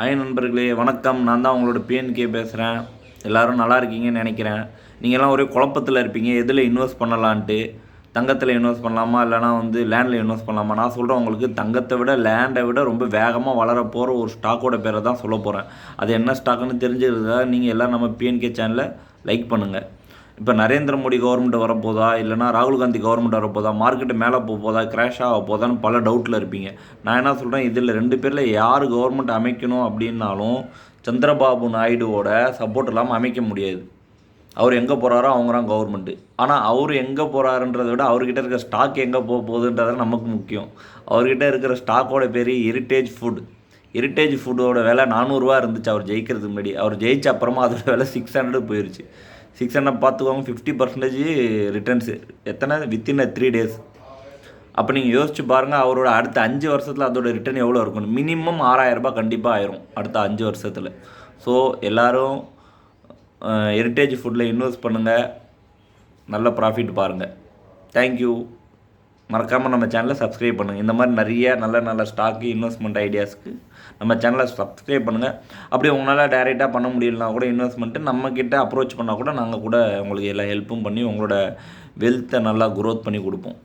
Hi நண்பர்களே, வணக்கம். நான் தான் உங்களோட பிஎன்கே பேசுகிறேன். எல்லோரும் நல்லா இருக்கீங்கன்னு நினைக்கிறேன். நீங்கள்லாம் ஒரே குழப்பத்தில் இருப்பீங்க, எதில் இன்வெஸ்ட் பண்ணலான்ட்டு. தங்கத்தில் இன்வெஸ்ட் பண்ணலாமா, இல்லைனா லேண்டில் இன்வெஸ்ட் பண்ணலாமா? நான் சொல்கிறேன், உங்களுக்கு தங்கத்தை விட லேண்டை விட ரொம்ப வேகமாக வளர போகிற ஒரு ஸ்டாக்கோட பேரை தான் சொல்ல போகிறேன். அது என்ன ஸ்டாக்குன்னு தெரிஞ்சுக்கிறதுக்காக நீங்கள் எல்லாம் நம்ம பிஎன்கே சேனலை லைக் பண்ணுங்கள். இப்போ நரேந்திர மோடி கவர்மெண்ட் வரப்போதா, இல்லைனா ராகுல் காந்தி கவர்மெண்ட் வரப்போதா, மார்க்கெட்டு மேலே போதா, கிராஷ் ஆக போதான்னு பல டவுட்டில் இருப்பீங்க. நான் என்ன சொல்கிறேன், இதில் 2 பேரில் யார் கவர்மெண்ட் அமைக்கணும் அப்படின்னாலும் சந்திரபாபு நாயுடுவோட சப்போர்ட் இல்லாமல் அமைக்க முடியாது. அவர் எங்கே போகிறாரோ அவங்க தான் கவர்மெண்ட்டு. ஆனால் அவர் எங்கே போகிறாருன்றதை விட அவர்கிட்ட இருக்கிற ஸ்டாக் எங்கே போகுதுன்றது நமக்கு முக்கியம். அவர்கிட்ட இருக்கிற ஸ்டாக்கோட பேர் ஹெரிட்டேஜ் ஃபுட்டோட விலை 400 ரூபா இருந்துச்சு அவர் ஜெயிக்கிறதுக்கு முன்னாடி. அவர் ஜெயிச்ச அப்புறமா அதோட விலை 600 போயிடுச்சு. 600 பார்த்துக்கோங்க, 50% ரிட்டர்ன்ஸு. எத்தனை வித்தின் 3 days. அப்போ நீங்கள் யோசிச்சு பாருங்கள், அவரோட அடுத்த 5 வருஷத்தில் அதோட ரிட்டர்ன் எவ்வளோ இருக்கும். மினிமம் 6000 ரூபாய் கண்டிப்பாக ஆயிரும் அடுத்த 5 வருஷத்தில். ஸோ எல்லோரும் ஹெரிட்டேஜ் ஃபுட்டில் இன்வெஸ்ட் பண்ணுங்கள், நல்ல ப்ராஃபிட் பாருங்கள். தேங்க்யூ. மறக்காமல் நம்ம சேனலை சப்ஸ்கிரைப் பண்ணுங்கள். இந்த மாதிரி நிறைய நல்ல ஸ்டாக்கு இன்வெஸ்ட்மெண்ட் ஐடியாஸ்க்கு நம்ம சேனலை சப்ஸ்கிரைப் பண்ணுங்கள். அப்படி உங்களால் டைரெக்டாக பண்ண முடியலனா கூட இன்வெஸ்ட்மெண்ட்டு நம்மக்கிட்ட அப்ரோச் பண்ணால் கூட நாங்கள் கூட உங்களுக்கு எல்லா ஹெல்ப்பும் பண்ணி உங்களோட வெல்த்தை நல்லா க்ரோத் பண்ணி கொடுப்போம்.